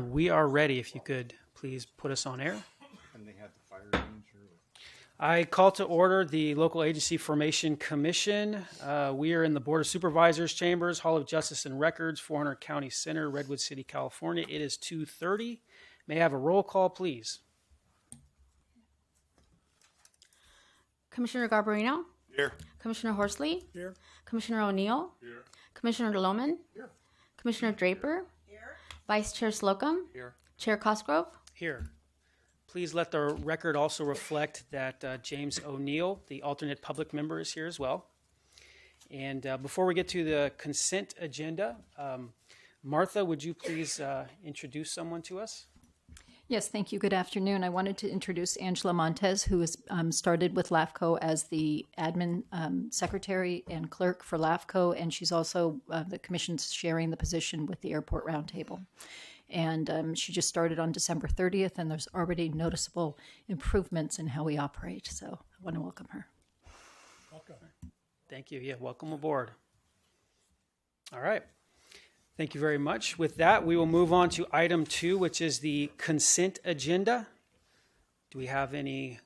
We are ready. If you could please put us on air. And they had the fire ranger. I call to order the Local Agency Formation Commission. We are in the Board of Supervisors Chambers, Hall of Justice and Records, 400 County Center, Redwood City, California. It is 2:30. May I have a roll call, please? Commissioner Garbarino? Here. Commissioner Horsley? Here. Commissioner O'Neill? Here. Commissioner Lohman? Here. Commissioner Draper? Here. Vice Chair Slocum? Here. Chair Cosgrove? Here. Please let the record also reflect that James O'Neill, the alternate public member, is here as well. And before we get to the consent agenda, Martha, would you please introduce someone to us? Yes, thank you. Good afternoon. I wanted to introduce Angela Montez, who has started with LAFCo as the admin secretary and clerk for LAFCo, and she's also the commission's sharing the position with the Airport Roundtable. And she just started on December 30th, and there's already noticeable improvements in how we operate. So I want to welcome her. Welcome. Thank you. Yeah, welcome aboard. All right. Thank you very much. With that, we will move on to item 2, which is the consent agenda. Do we have any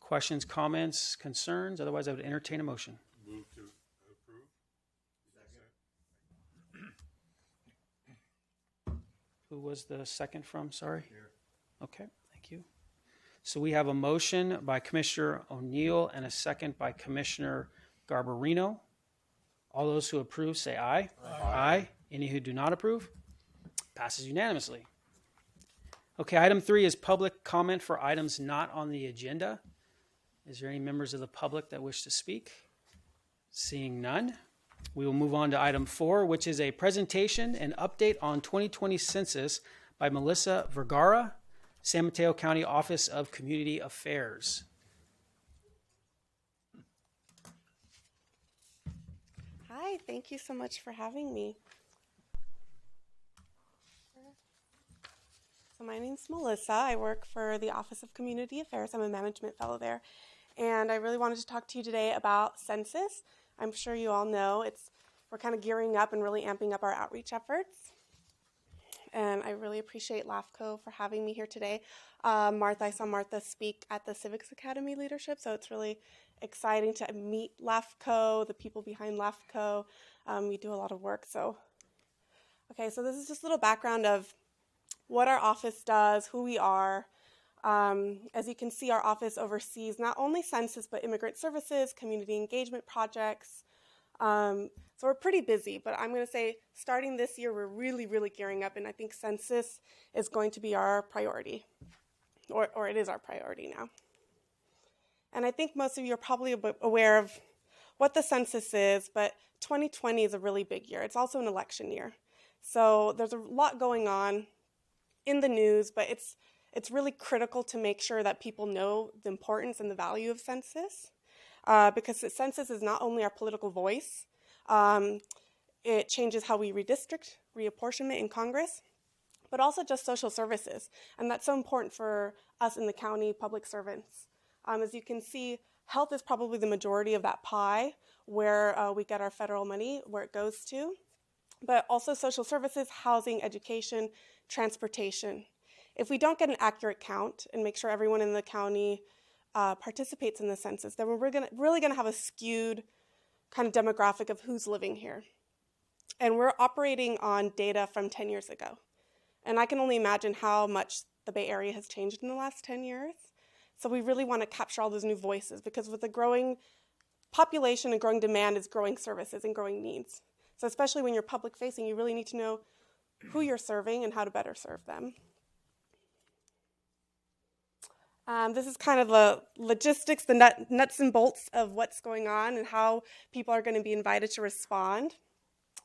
questions, comments, concerns? Otherwise, I would entertain a motion. Move to approve. Who was the second from? Sorry. Here. Okay, thank you. So we have a motion by Commissioner O'Neill and a second by Commissioner Garbarino. All those who approve say aye. Aye. Any who do not approve? Passes unanimously. Okay, item 3 is public comment for items not on the agenda. Is there any members of the public that wish to speak? Seeing none, we will move on to item 4, which is a presentation and update on 2020 census by Melissa Vergara, San Mateo County Office of Community Affairs. Hi, thank you so much for having me. So my name's Melissa. I work for the Office of Community Affairs. I'm a management fellow there. And I really wanted to talk to you today about census. I'm sure you all know we're kind of gearing up and really amping up our outreach efforts. And I really appreciate LAFCo for having me here today. I saw Martha speak at the Civics Academy leadership, so it's really exciting to meet LAFCo, the people behind LAFCo. We do a lot of work. So this is just a little background of what our office does, who we are. As you can see, our office oversees not only census, but immigrant services, community engagement projects. So we're pretty busy, but I'm going to say starting this year, we're really, really gearing up, and I think census is going to be our priority, or it is our priority now. And I think most of you are probably aware of what the census is, but 2020 is a really big year. It's also an election year. So there's a lot going on in the news, but it's really critical to make sure that people know the importance and the value of census, because the census is not only our political voice, it changes how we redistrict, reapportionment in Congress, but also just social services, and that's so important for us in the county public servants. As you can see, health is probably the majority of that pie, where we get our federal money, where it goes to, but also social services, housing, education, transportation. If we don't get an accurate count and make sure everyone in the county participates in the census, then we're really going to have a skewed kind of demographic of who's living here. And we're operating on data from 10 years ago. And I can only imagine how much the Bay Area has changed in the last 10 years. So we really want to capture all those new voices, because with the growing population and growing demand is growing services and growing needs. So especially when you're public facing, you really need to know who you're serving and how to better serve them. This is kind of the logistics, the nuts and bolts of what's going on and how people are going to be invited to respond.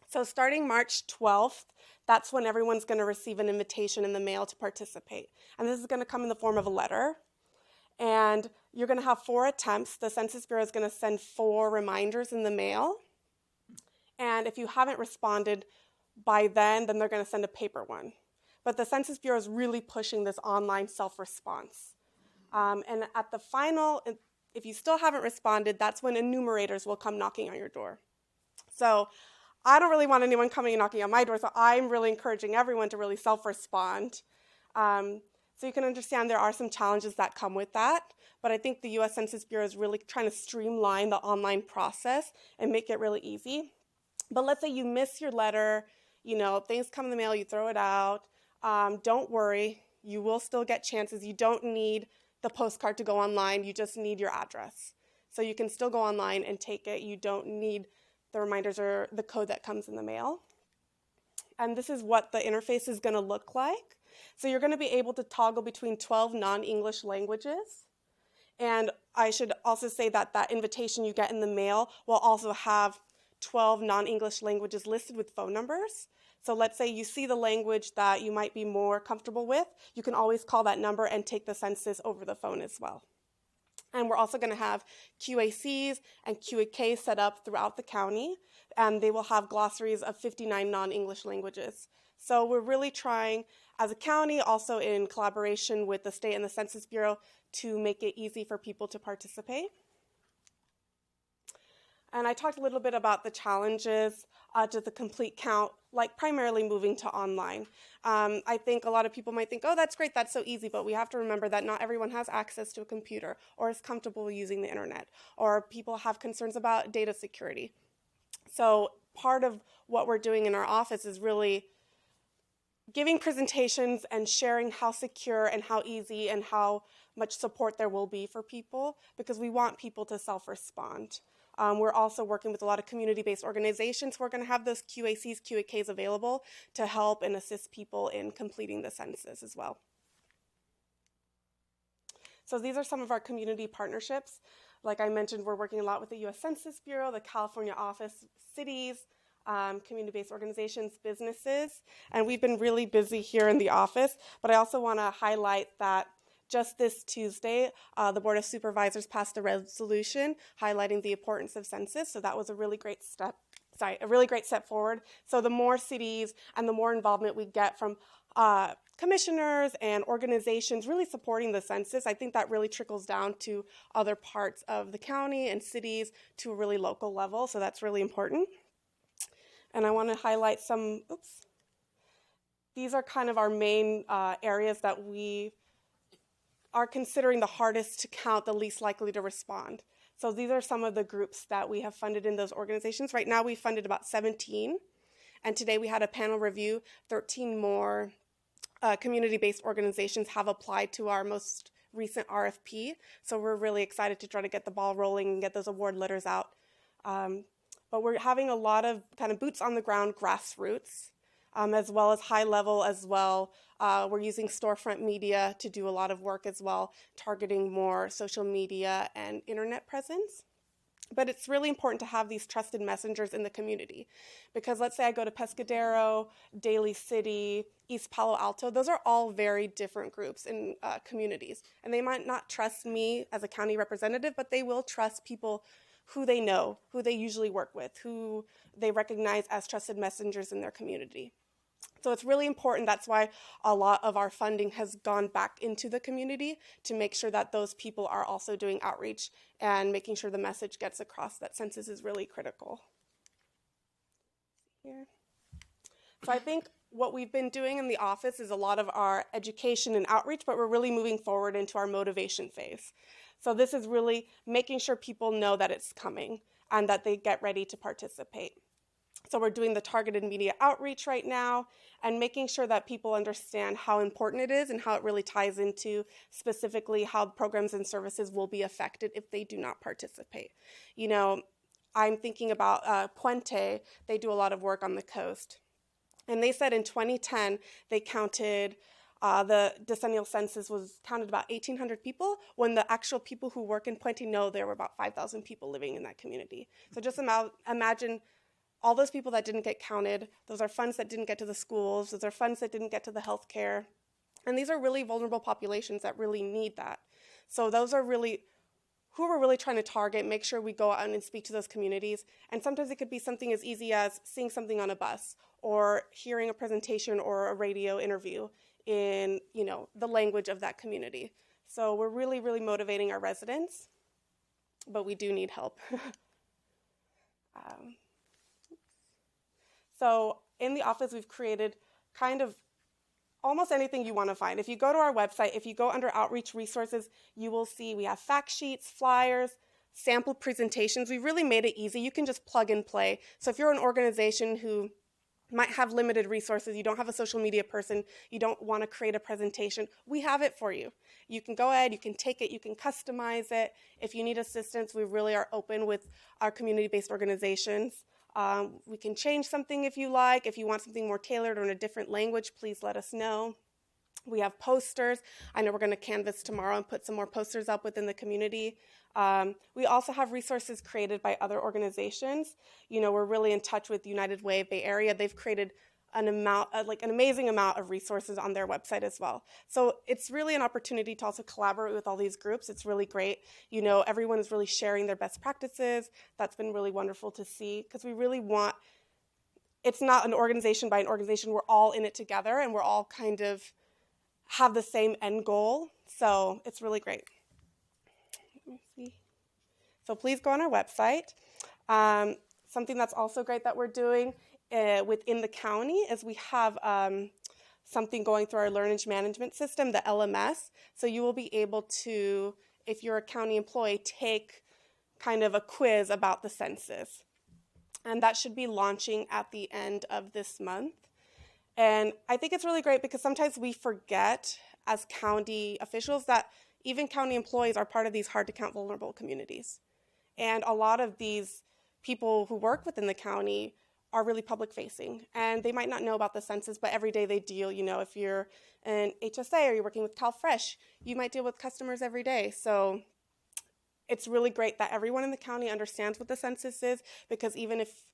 So starting March 12th, that's when everyone's going to receive an invitation in the mail to participate. And this is going to come in the form of a letter. And you're going to have 4 attempts. The Census Bureau is going to send 4 reminders in the mail. And if you haven't responded by then they're going to send a paper one. But the Census Bureau is really pushing this online self-response. And at the final, if you still haven't responded, that's when enumerators will come knocking on your door. So I don't really want anyone coming and knocking on my door, so I'm really encouraging everyone to really self-respond. So you can understand there are some challenges that come with that, but I think the U.S. Census Bureau is really trying to streamline the online process and make it really easy. But let's say you miss your letter, things come in the mail, you throw it out. Don't worry, you will still get chances. You don't need the postcard to go online, you just need your address. So you can still go online and take it. You don't need the reminders or the code that comes in the mail. And this is what the interface is going to look like. So you're going to be able to toggle between 12 non-English languages. And I should also say that that invitation you get in the mail will also have 12 non-English languages listed with phone numbers. So let's say you see the language that you might be more comfortable with. You can always call that number and take the census over the phone as well. And we're also going to have QACs and QAKs set up throughout the county, and they will have glossaries of 59 non-English languages. So we're really trying, as a county, also in collaboration with the state and the Census Bureau, to make it easy for people to participate. And I talked a little bit about the challenges to the complete count, like primarily moving to online. I think a lot of people might think, oh, that's great, that's so easy, but we have to remember that not everyone has access to a computer or is comfortable using the internet, or people have concerns about data security. So part of what we're doing in our office is really giving presentations and sharing how secure and how easy and how much support there will be for people, because we want people to self-respond. We're also working with a lot of community-based organizations who are going to have those QACs, QAKs available to help and assist people in completing the census as well. So these are some of our community partnerships. Like I mentioned, we're working a lot with the U.S. Census Bureau, the California office, cities, community-based organizations, businesses, and we've been really busy here in the office, but I also want to highlight that just this Tuesday, the Board of Supervisors passed a resolution highlighting the importance of census, so that was a really great step forward. So the more cities and the more involvement we get from commissioners and organizations really supporting the census, I think that really trickles down to other parts of the county and cities to a really local level, so that's really important. And I want to highlight these are kind of our main areas that we are considering the hardest to count, the least likely to respond. So these are some of the groups that we have funded in those organizations. Right now we funded about 17, and today we had a panel review. 13 more community-based organizations have applied to our most recent RFP, so we're really excited to try to get the ball rolling and get those award letters out. But we're having a lot of kind of boots on the ground grassroots, as well as high level as well. We're using storefront media to do a lot of work as well, targeting more social media and internet presence. But it's really important to have these trusted messengers in the community, because let's say I go to Pescadero, Daly City, East Palo Alto. Those are all very different groups and communities, and they might not trust me as a county representative, but they will trust people who they know, who they usually work with, who they recognize as trusted messengers in their community. So it's really important. That's why a lot of our funding has gone back into the community to make sure that those people are also doing outreach and making sure the message gets across that census is really critical. Here. So I think what we've been doing in the office is a lot of our education and outreach, but we're really moving forward into our motivation phase. So this is really making sure people know that it's coming and that they get ready to participate. So we're doing the targeted media outreach right now and making sure that people understand how important it is and how it really ties into specifically how programs and services will be affected if they do not participate. You know, I'm thinking about Puente. They do a lot of work on the coast. And they said in 2010, they counted, the decennial census was counted about 1,800 people, when the actual people who work in Puente know there were about 5,000 people living in that community. So just imagine all those people that didn't get counted. Those are funds that didn't get to the schools. Those are funds that didn't get to the healthcare. And these are really vulnerable populations that really need that. So those are really who we're really trying to target, make sure we go out and speak to those communities. And sometimes it could be something as easy as seeing something on a bus or hearing a presentation or a radio interview in, the language of that community. So we're really, really motivating our residents, but we do need help. So in the office, we've created kind of almost anything you want to find. If you go to our website, if you go under outreach resources, you will see we have fact sheets, flyers, sample presentations. We've really made it easy. You can just plug and play. So if you're an organization who might have limited resources, you don't have a social media person, you don't want to create a presentation, we have it for you. You can go ahead, you can take it, you can customize it. If you need assistance, we really are open with our community-based organizations. We can change something if you like. If you want something more tailored or in a different language, please let us know. We have posters. I know we're going to canvass tomorrow and put some more posters up within the community. We also have resources created by other organizations. We're really in touch with United Way Bay Area. They've created an amazing amount of resources on their website as well. So it's really an opportunity to also collaborate with all these groups. It's really great. Everyone is really sharing their best practices. That's been really wonderful to see, because we really want, it's not an organization by an organization. We're all in it together, and we're all kind of have the same end goal. So it's really great. Let me see. So please go on our website. Something that's also great that we're doing within the county is we have something going through our learning management system, the LMS. So you will be able to, if you're a county employee, take kind of a quiz about the census. And that should be launching at the end of this month. And I think it's really great because sometimes we forget as county officials that even county employees are part of these hard-to-count vulnerable communities. And a lot of these people who work within the county are really public-facing, and they might not know about the census, but every day they deal. If you're an HSA or you're working with CalFresh, you might deal with customers every day. So it's really great that everyone in the county understands what the census is, because even if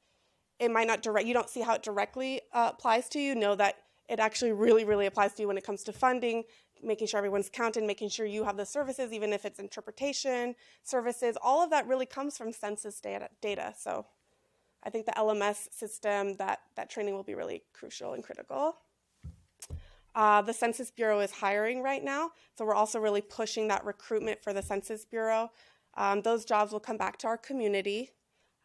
it might not you don't see how it directly applies to you, know that it actually really, really applies to you when it comes to funding, making sure everyone's counted, making sure you have the services, even if it's interpretation services. All of that really comes from census data. So I think the LMS system, that training will be really crucial and critical. The Census Bureau is hiring right now, so we're also really pushing that recruitment for the Census Bureau. Those jobs will come back to our community,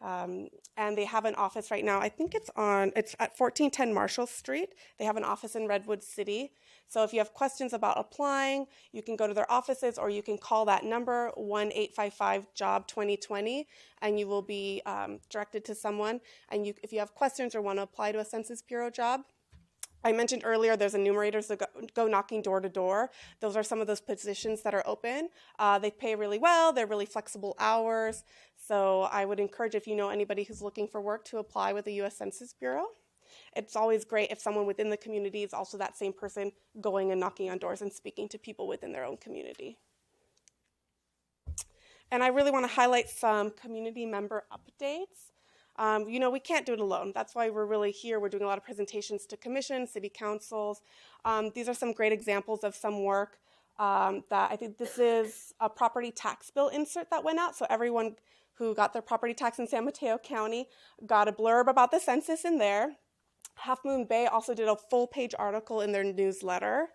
and they have an office right now. I think it's at 1410 Marshall Street. They have an office in Redwood City. So if you have questions about applying, you can go to their offices, or you can call that number, 1-855-JOB-2020, and you will be directed to someone. And if you have questions or want to apply to a Census Bureau job, I mentioned earlier there's enumerators that go knocking door to door. Those are some of those positions that are open. They pay really well. They're really flexible hours. So I would encourage, if you know anybody who's looking for work, to apply with the U.S. Census Bureau. It's always great if someone within the community is also that same person going and knocking on doors and speaking to people within their own community. And I really want to highlight some community member updates. We can't do it alone. That's why we're really here. We're doing a lot of presentations to commissions, city councils. These are some great examples of some work that I think this is a property tax bill insert that went out. So everyone who got their property tax in San Mateo County got a blurb about the census in there. Half Moon Bay also did a full-page article in their newsletter.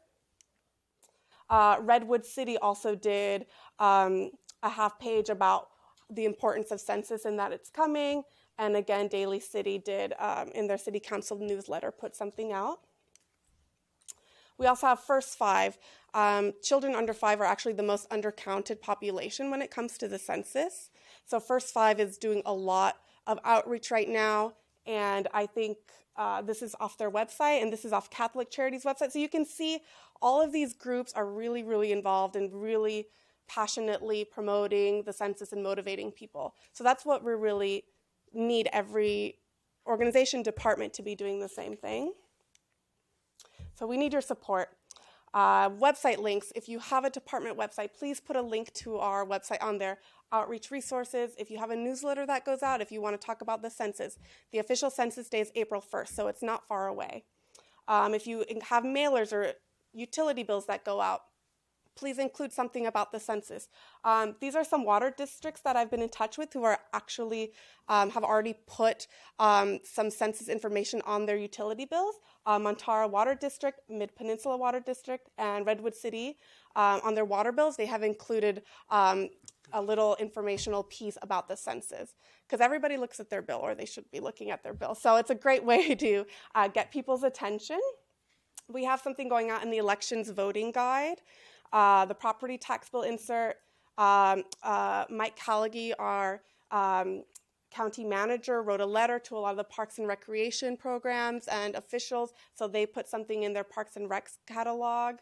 Redwood City also did a half-page about the importance of census and that it's coming. And again, Daly City did, in their city council newsletter, put something out. We also have First Five. Children under 5 are actually the most undercounted population when it comes to the census. So First Five is doing a lot of outreach right now, and I think this is off their website, and this is off Catholic Charities' website. So you can see all of these groups are really, really involved and really passionately promoting the census and motivating people. So that's what we really need every organization, department to be doing the same thing. So we need your support. Website links. If you have a department website, please put a link to our website on there. Outreach resources. If you have a newsletter that goes out, if you want to talk about the census, the official census day is April 1st, so it's not far away. If you have mailers or utility bills that go out, please include something about the census. These are some water districts that I've been in touch with who are actually have already put some census information on their utility bills. Montara Water District, Mid-Peninsula Water District, and Redwood City, on their water bills, they have included a little informational piece about the census, because everybody looks at their bill, or they should be looking at their bill. So it's a great way to get people's attention. We have something going out in the elections voting guide, the property tax bill insert. Mike Callaghy, our county manager, wrote a letter to a lot of the parks and recreation programs and officials, so they put something in their Parks and Recs catalog.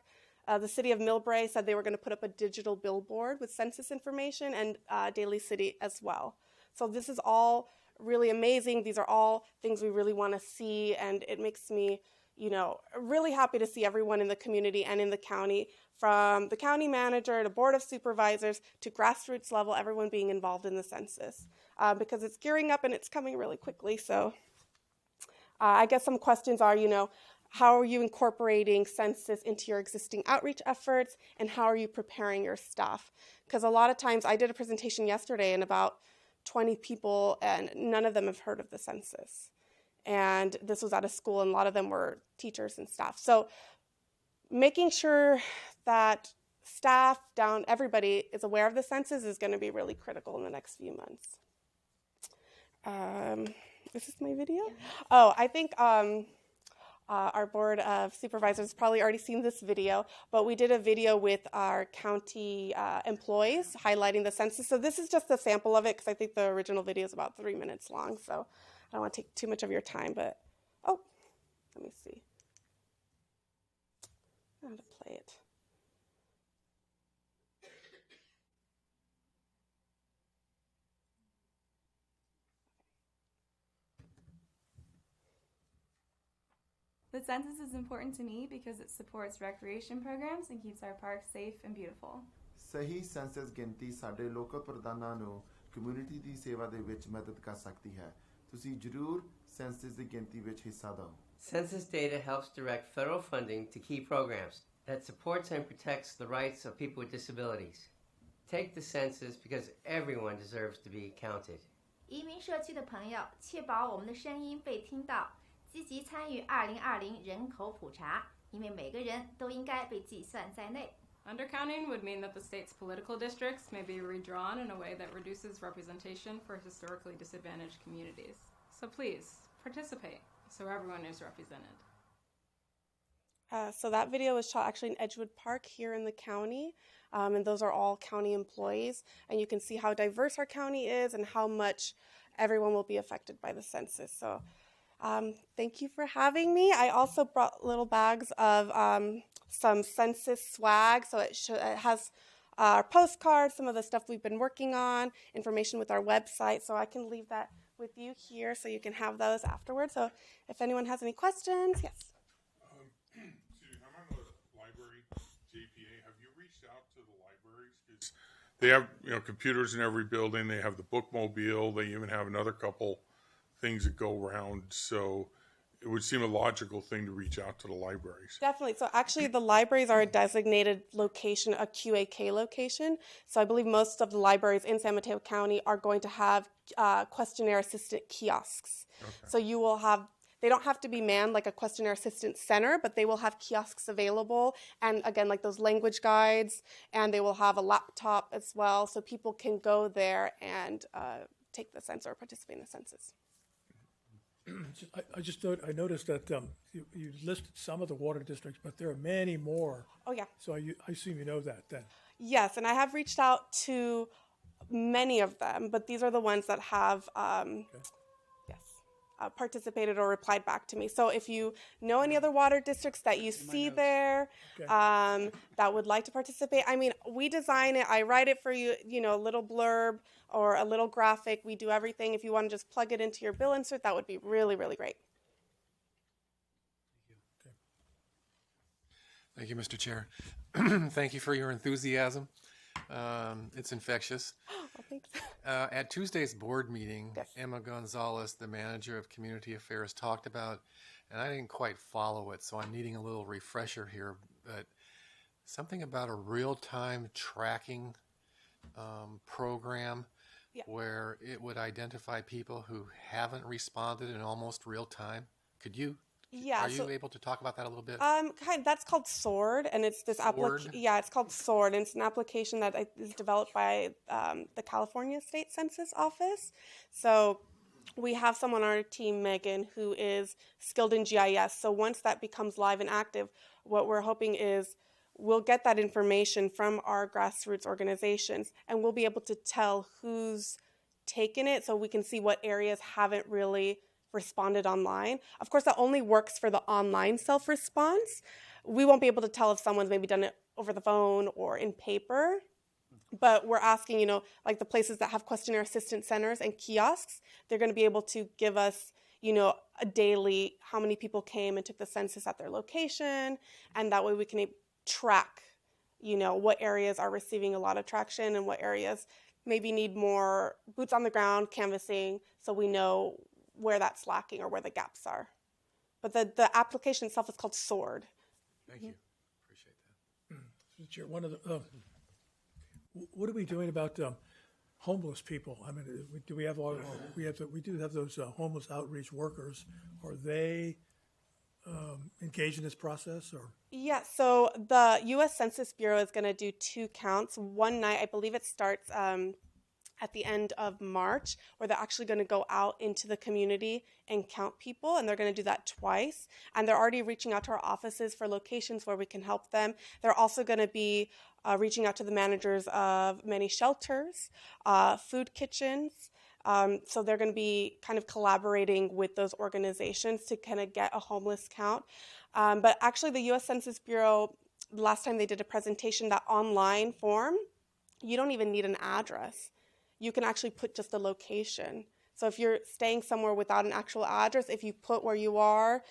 The city of Millbrae said they were going to put up a digital billboard with census information, and Daly City as well. So this is all really amazing. These are all things we really want to see, and it makes me, really happy to see everyone in the community and in the county, from the county manager to board of supervisors to grassroots level, everyone being involved in the census, because it's gearing up and it's coming really quickly. So I guess some questions are, how are you incorporating census into your existing outreach efforts, and how are you preparing your staff? Because a lot of times, I did a presentation yesterday and about 20 people, and none of them have heard of the census. And this was at a school, and a lot of them were teachers and staff. So making sure that staff, everybody is aware of the census is going to be really critical in the next few months. Is this my video? Oh, I think our board of supervisors has probably already seen this video, but we did a video with our county employees highlighting the census. So this is just a sample of it, because I think the original video is about 3 minutes long, so I don't want to take too much of your time, but, let me see. I don't know how to play it. The census is important to me because it supports recreation programs and keeps our parks safe and beautiful. ਸਹੀ senses ਗਿਣਤੀ ਸਾਡੇ local ਪ੍ਰਧਾਨਾਂ ਨੂੰ community ਦੀ ਸੇਵਾ ਦੇ ਵਿੱਚ ਮਦਦ ਕਰ ਸਕਦੀ ਹੈ। ਤੁਸੀਂ ਜ਼ਰੂਰ ਸੈਂਸਸ ਦੀ ਗਿਣਤੀ ਵਿੱਚ ਹਿੱਸਾ ਦਿਓ। Census data helps direct federal funding to key programs that supports and protects the rights of people with disabilities. Take the census because everyone deserves to be counted. 移民社区的朋友，确保我们的声音被听到，积极参与2020人口普查，因为每个人都应该被计算在内。 Undercounting would mean that the state's political districts may be redrawn in a way that reduces representation for historically disadvantaged communities. So please, participate so everyone is represented. So that video was shot actually in Edgewood Park here in the county, and those are all county employees. And you can see how diverse our county is and how much everyone will be affected by the census. So thank you for having me. I also brought little bags of some census swag. So it has our postcards, some of the stuff we've been working on, information with our website. So I can leave that with you here so you can have those afterwards. So if anyone has any questions, yes. I'm on the library, JPA. Have you reached out to the libraries? 'Cause they have, computers in every building. They have the bookmobile. They even have another couple things that go around. So it would seem a logical thing to reach out to the libraries. Definitely. So actually the libraries are a designated location, a QAK location. So I believe most of the libraries in San Mateo County are going to have questionnaire assistant kiosks. Okay. So you will have, they don't have to be manned like a questionnaire assistant center, but they will have kiosks available. And again, like those language guides, and they will have a laptop as well. So people can go there and take the census or participate in the census. I noticed that you listed some of the water districts, but there are many more. Oh, yeah. So I assume you know that then. Yes, and I have reached out to many of them, but these are the ones that have participated or replied back to me. So if you know any other water districts that you see there that would like to participate, I mean, we design it, I write it for you, a little blurb or a little graphic. We do everything. If you want to just plug it into your bill insert, that would be really, really great. Thank you, Mr. Chair. Thank you for your enthusiasm. It's infectious. Well, thanks. At Tuesday's board meeting, Yes. Emma Gonzalez, the manager of community affairs, talked about, and I didn't quite follow it, so I'm needing a little refresher here, but something about a real-time tracking program where it would identify people who haven't responded in almost real time. Could you Yeah. Are you able to talk about that a little bit? That's called SWORD, and it's this Sword? Yeah, it's called SWORD, and it's an application that is developed by the California State Census Office. So we have someone on our team, Megan, who is skilled in GIS. So once that becomes live and active, what we're hoping is we'll get that information from our grassroots organizations, and we'll be able to tell who's taken it, so we can see what areas haven't really responded online. Of course, that only works for the online self-response. We won't be able to tell if someone's maybe done it over the phone or in paper. But we're asking, like the places that have questionnaire assistance centers and kiosks, they're going to be able to give us, a daily how many people came and took the census at their location. And that way we can track, what areas are receiving a lot of traction and what areas maybe need more boots on the ground canvassing, so we know where that's lacking or where the gaps are. But the application itself is called SWORD. Thank you. Appreciate that. Mr. Chair, what are we doing about homeless people? I mean, do we have all? We do have those homeless outreach workers. Are they engaged in this process, or? Yeah. So the U.S. Census Bureau is going to do 2 counts. One night, I believe it starts at the end of March, where they're actually going to go out into the community and count people, and they're going to do that twice. And they're already reaching out to our offices for locations where we can help them. They're also going to be reaching out to the managers of many shelters, food kitchens. So they're going to be kind of collaborating with those organizations to kind of get a homeless count. But actually, the U.S. Census Bureau, last time they did a presentation, that online form, you don't even need an address. You can actually put just a location. So if you're staying somewhere without an actual address, if you put where you are,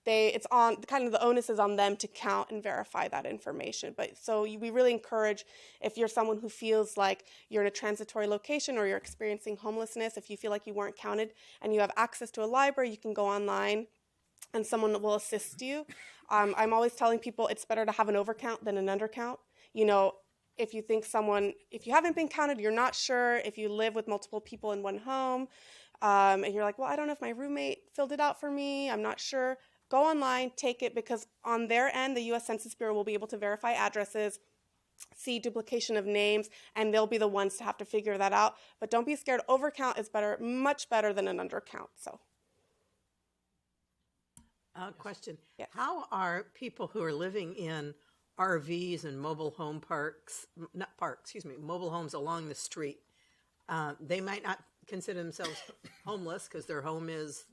it's on kind of the onus is on them to count and verify that information. But so we really encourage, if you're someone who feels like you're in a transitory location or you're experiencing homelessness, if you feel like you weren't counted and you have access to a library, you can go online and someone will assist you. I'm always telling people it's better to have an overcount than an undercount. If you think if you haven't been counted, you're not sure, if you live with multiple people in one home, and you're like, well, I don't know if my roommate filled it out for me, I'm not sure, go online, take it, because on their end, the U.S. Census Bureau will be able to verify addresses, see duplication of names, and they'll be the ones to have to figure that out. But don't be scared. Overcount is much better than an undercount. So. Question. Yes. How are people who are living in RVs and mobile homes along the street, they might not consider themselves homeless because their home is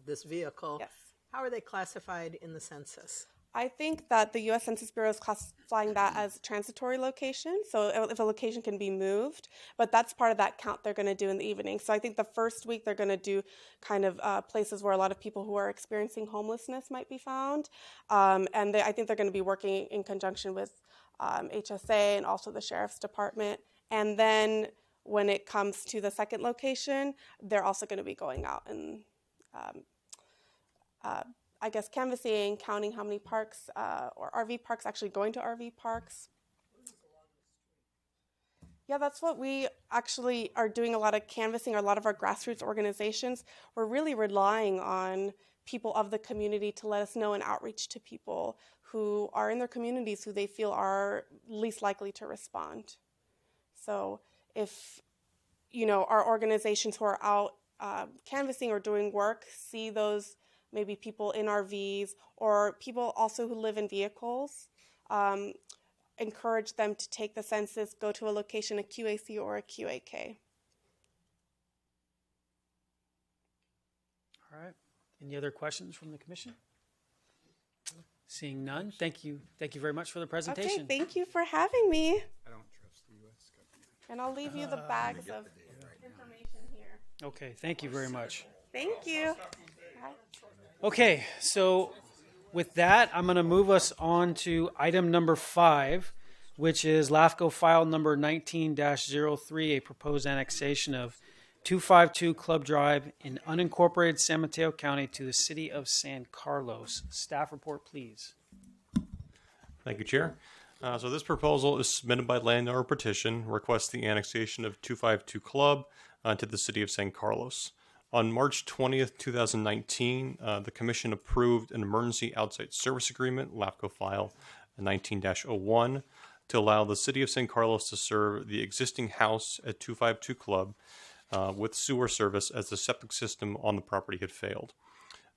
this vehicle. Yes. How are they classified in the census? I think that the U.S. Census Bureau is classifying that as transitory location, so if a location can be moved, but that's part of that count they're going to do in the evening. So I think the first week they're going to do kind of places where a lot of people who are experiencing homelessness might be found, and I think they're going to be working in conjunction with HSA and also the Sheriff's Department. And then when it comes to the second location, they're also going to be going out and I guess canvassing, counting how many parks or RV parks, actually going to RV parks. Yeah, that's what we actually are doing, a lot of canvassing. A lot of our grassroots organizations, we're really relying on people of the community to let us know and outreach to people who are in their communities who they feel are least likely to respond. So if, our organizations who are out canvassing or doing work see those maybe people in RVs or people also who live in vehicles, encourage them to take the census, go to a location, a QAC or a QAK. All right. Any other questions from the commission? Seeing none, thank you. Thank you very much for the presentation. Okay, thank you for having me. I don't trust the U.S. government. And I'll leave you the bags of information here. Okay, thank you very much. Thank you. Okay, so with that, I'm going to move us on to item number 5, which is LAFCo file number 19-03, a proposed annexation of 252 Club Drive in unincorporated San Mateo County to the city of San Carlos. Staff report, please. Thank you, Chair. So this proposal is submitted by landowner petition, requests the annexation of 252 Club to the city of San Carlos. On March 20th, 2019, the Commission approved an emergency outside service agreement, LAFCo file 19-01, to allow the City of San Carlos to serve the existing house at 252 Club with sewer service as the septic system on the property had failed.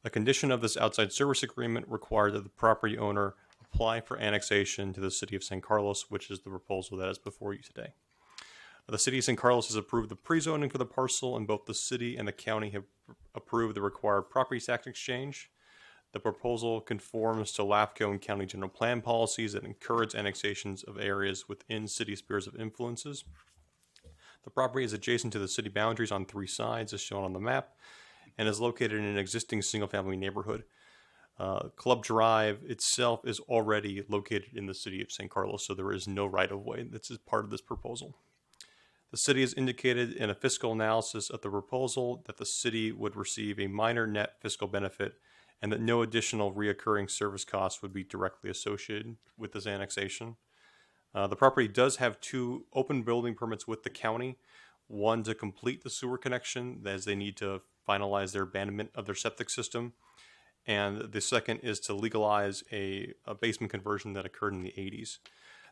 A condition of this outside service agreement required that the property owner apply for annexation to the City of San Carlos, which is the proposal that is before you today. The City of San Carlos has approved the pre-zoning for the parcel, and both the city and the county have approved the required property tax exchange. The proposal conforms to LAFCo and county general plan policies that encourage annexations of areas within city spheres of influences. The property is adjacent to the city boundaries on 3 sides, as shown on the map, and is located in an existing single-family neighborhood. Club Drive itself is already located in the City of San Carlos, so there is no right-of-way that's part of this proposal. The city has indicated in a fiscal analysis of the proposal that the city would receive a minor net fiscal benefit and that no additional reoccurring service costs would be directly associated with this annexation. The property does have 2 open building permits with the county, one to complete the sewer connection as they need to finalize their abandonment of their septic system, and the second is to legalize a basement conversion that occurred in the 80s.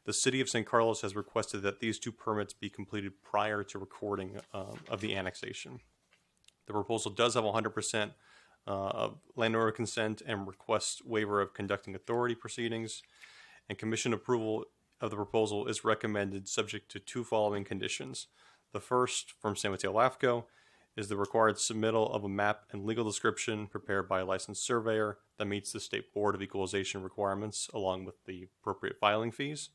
The City of San Carlos has requested that these 2 permits be completed prior to recording of the annexation. The proposal does have 100% of landowner consent and requests waiver of conducting authority proceedings, and commission approval of the proposal is recommended subject to 2 following conditions. The first, from San Mateo LAFCo, is the required submittal of a map and legal description prepared by a licensed surveyor that meets the State Board of Equalization requirements along with the appropriate filing fees.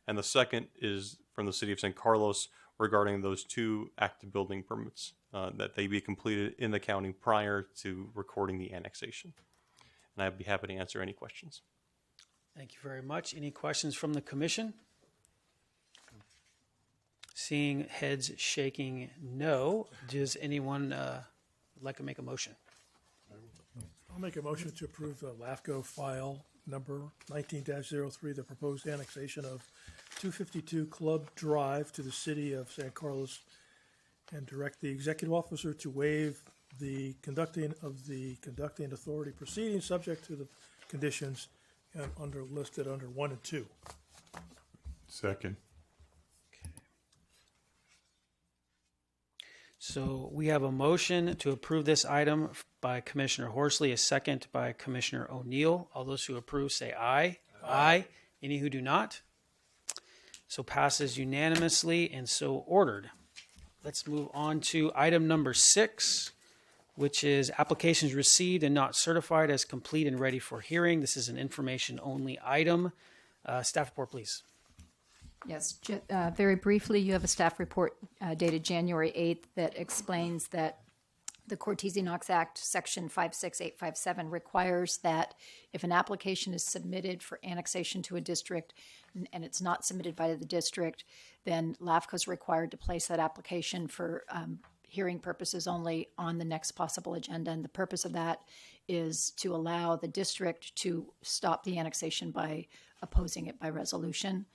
And the second is from the City of San Carlos regarding those 2 active building permits, that they be completed in the county prior to recording the annexation. And I'd be happy to answer any questions. Thank you very much. Any questions from the commission? Seeing heads shaking no, does anyone like to make a motion? I'll make a motion to approve the LAFCo file number 19-03, the proposed annexation of 252 Club Drive to the City of San Carlos, and direct the executive officer to waive the conducting authority proceedings subject to the conditions listed under 1 and 2. Second. So we have a motion to approve this item by Commissioner Horsley, a second by Commissioner O'Neill. All those who approve say aye. Aye. Any who do not? So passes unanimously and so ordered. Let's move on to item number 6, which is applications received and not certified as complete and ready for hearing. This is an information-only item. Staff report, please. Yes, very briefly, you have a staff report dated January 8th that explains that the Cortese-Knox Act, Section 56857, requires that if an application is submitted for annexation to a district and it's not submitted by the district, then LAFCO is required to place that application for hearing purposes only on the next possible agenda. And the purpose of that is to allow the district to stop the annexation by opposing it by resolution.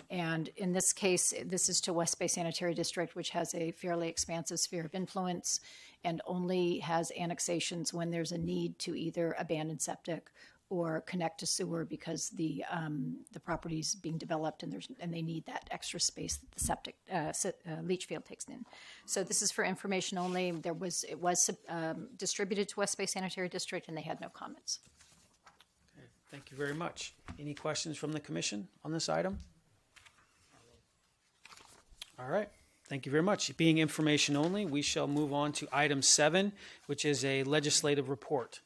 And in this case, this is to West Bay Sanitary District, which has a fairly expansive sphere of influence and only has annexations when there's a need to either abandon septic or connect to sewer because the property's being developed and they need that extra space that the septic leach field takes in. So this is for information only. It was distributed to West Bay Sanitary District and they had no comments. Okay, thank you very much. Any questions from the commission on this item? All right. Thank you very much. Being information only, we shall move on to item 7, which is a legislative report.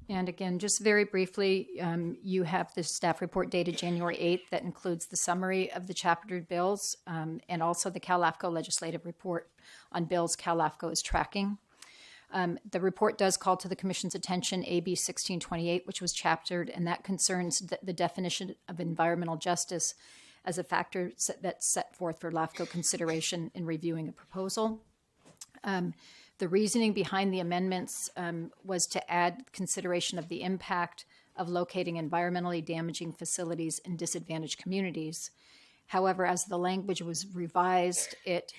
And again, just very briefly, you have the staff report dated January 8th that includes the summary of the chaptered bills and also the Cal LAFCo legislative report on bills Cal LAFCo is tracking. The report does call to the Commission's attention AB 1628, which was chaptered, and that concerns the definition of environmental justice as a factor that's set forth for LAFCO consideration in reviewing a proposal. The reasoning behind the amendments was to add consideration of the impact of locating environmentally damaging facilities in disadvantaged communities. However, as the language was revised, it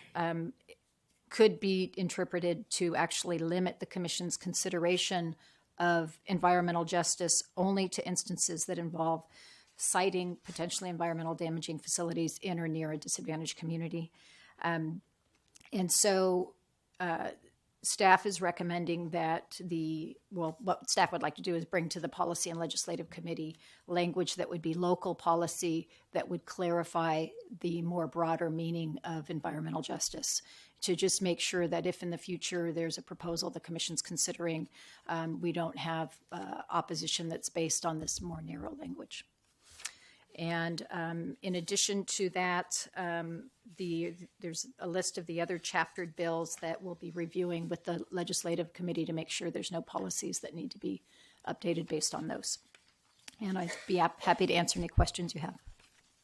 could be interpreted to actually limit the commission's consideration of environmental justice only to instances that involve citing potentially environmental damaging facilities in or near a disadvantaged community. And so staff is recommending that what staff would like to do is bring to the Policy and Legislative Committee language that would be local policy that would clarify the more broader meaning of environmental justice, to just make sure that if in the future there's a proposal the Commission's considering, we don't have opposition that's based on this more narrow language. And in addition to that, there's a list of the other chaptered bills that we'll be reviewing with the Legislative Committee to make sure there's no policies that need to be updated based on those. And I'd be happy to answer any questions you have.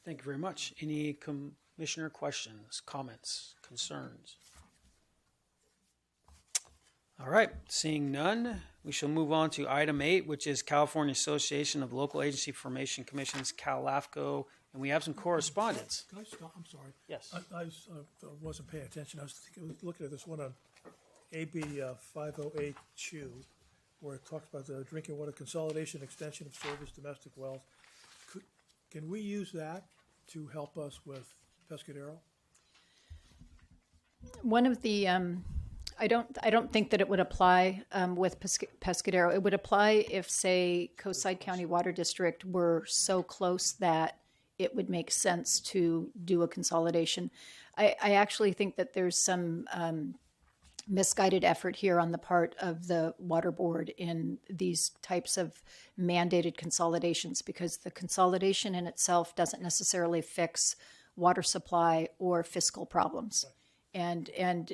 Thank you very much. Any commissioner questions, comments, concerns? All right, seeing none, we shall move on to item 8, which is California Association of Local Agency Formation Commissions, LAFCo, and we have some correspondence. Can I stop? I'm sorry. Yes. I wasn't paying attention. I was looking at this one on AB 508-2, where it talks about the drinking water consolidation, extension of service, domestic wells. Can we use that to help us with Pescadero? One of the I don't think that it would apply with Pescadero. It would apply if, say, Coastside County Water District were so close that it would make sense to do a consolidation. I actually think that there's some misguided effort here on the part of the Water Board in these types of mandated consolidations, because the consolidation in itself doesn't necessarily fix water supply or fiscal problems. And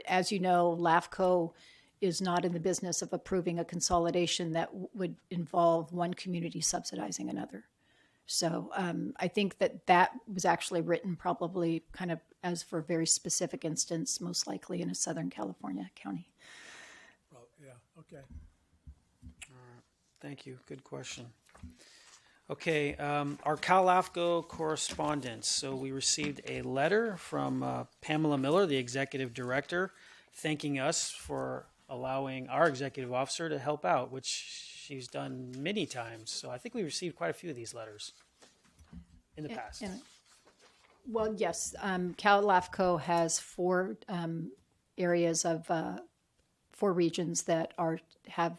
as you know, LAFCo is not in the business of approving a consolidation that would involve one community subsidizing another. So I think that was actually written probably kind of as for a very specific instance, most likely in a Southern California county. Well, yeah, okay. All right. Thank you. Good question. Okay, our LAFCo correspondence. So we received a letter from Pamela Miller, the executive director, thanking us for allowing our executive officer to help out, which she's done many times. So I think we received quite a few of these letters in the past. Well, yes. LAFCo has 4 areas of 4 regions that have.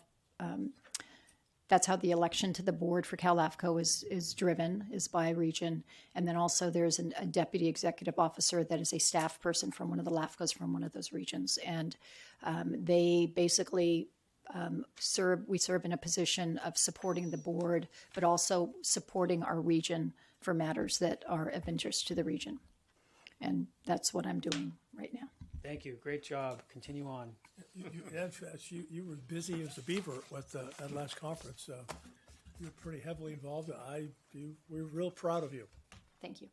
That's how the election to the board for LAFCo is driven, is by region. And then also there's a deputy executive officer that is a staff person from one of the LAFCos from one of those regions. And they basically serve in a position of supporting the board, but also supporting our region for matters that are of interest to the region. And that's what I'm doing right now. Thank you. Great job. Continue on. You were busy as a beaver with that last conference. You were pretty heavily involved. We're real proud of you. Thank you.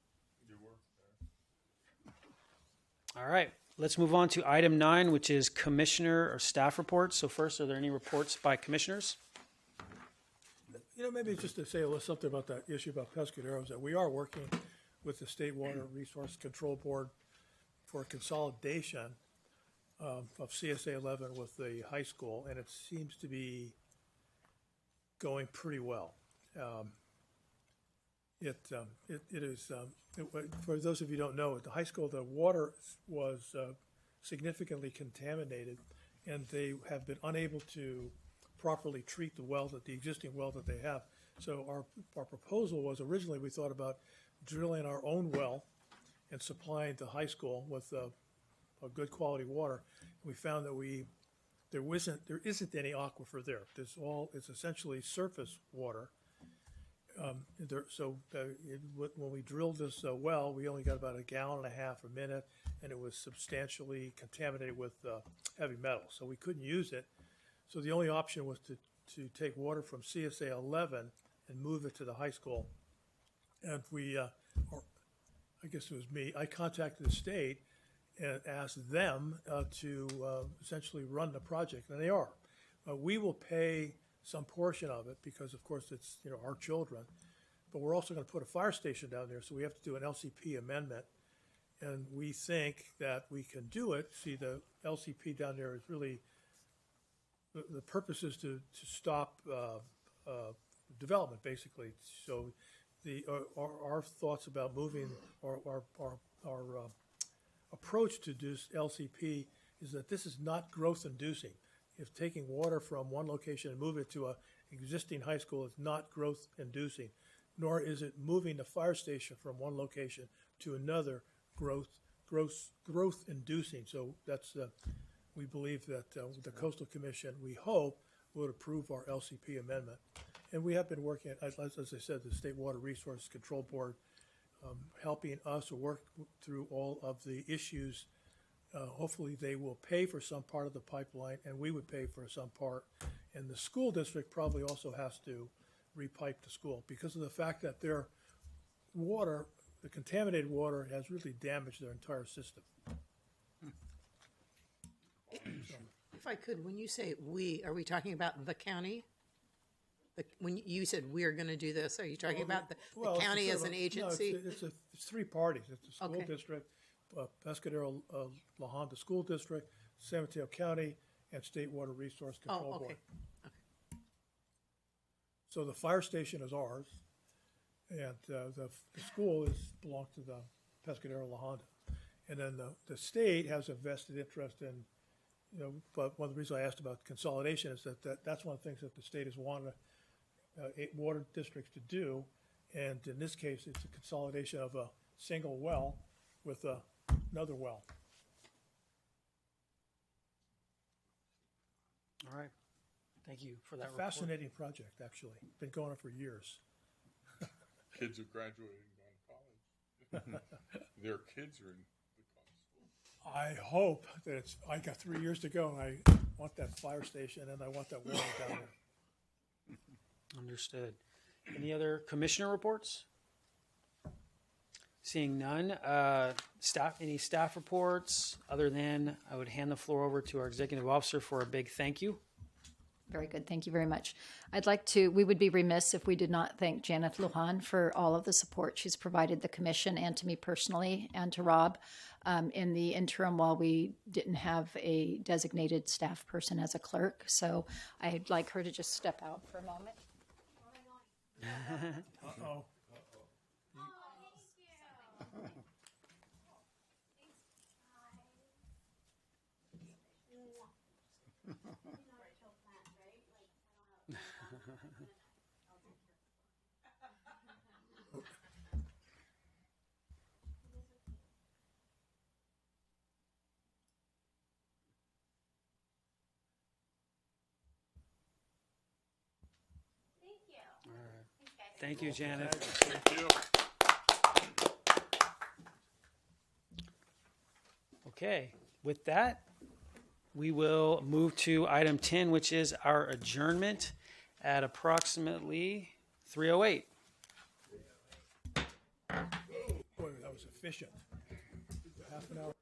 All right. Let's move on to item 9, which is commissioner or staff reports. So first, are there any reports by commissioners? Maybe just to say a little something about that issue about Pescadero, is that we are working with the State Water Resource Control Board for consolidation of CSA 11 with the high school, and it seems to be going pretty well. It is, for those of you who don't know, at the high school, the water was significantly contaminated, and they have been unable to properly treat the existing well that they have. So our proposal was, originally we thought about drilling our own well and supplying the high school with a good quality water. We found that there isn't any aquifer there. It's essentially surface water. When we drilled this well, we only got about 1.5 gallons a minute, and it was substantially contaminated with heavy metal. So we couldn't use it. So the only option was to take water from CSA 11 and move it to the high school. And I guess it was me, I contacted the state and asked them to essentially run the project, and they are. We will pay some portion of it because, of course, it's our children, but we're also going to put a fire station down there, so we have to do an LCP amendment, and we think that we can do it. See, the LCP down there is really, the purpose is to stop development, basically. So our thoughts about moving our approach to this LCP is that this is not growth inducing. If taking water from one location and moving it to an existing high school is not growth inducing, nor is it moving the fire station from one location to another growth inducing. So that's we believe that the Coastal Commission, we hope, would approve our LCP amendment. And we have been working, as I said, the State Water Resources Control Board, helping us work through all of the issues. Hopefully they will pay for some part of the pipeline, and we would pay for some part. And the school district probably also has to repipe the school because of the fact that their water, the contaminated water, has really damaged their entire system. If I could, when you say we, are we talking about the county? When you said we're going to do this, are you talking about the county as an agency? No, it's three parties. It's the school district, Pescadero La Honda School District, San Mateo County, and State Water Resource Control Board. So the fire station is ours, and the school belongs to the Pescadero La Honda. And then the state has a vested interest in, but one of the reasons I asked about consolidation is that's one of the things that the state has wanted water districts to do. And in this case, it's a consolidation of a single well with another well. All right. Thank you for that report. Fascinating project, actually. Been going on for years. Kids have graduated and gone to college. Their kids are in the college. I hope that I got 3 years to go, and I want that fire station, and I want that water down there. Understood. Any other commissioner reports? Seeing none. Any staff reports? Other than I would hand the floor over to our executive officer for a big thank you. Very good. Thank you very much. We would be remiss if we did not thank Janet Lujan for all of the support she's provided the commission and to me personally and to Rob in the interim while we didn't have a designated staff person as a clerk. So I'd like her to just step out for a moment. Uh-oh. Thank you, Janet. Thank you. Okay, with that, we will move to item 10, which is our adjournment at approximately 3:08. Boy, that was efficient. Half an hour.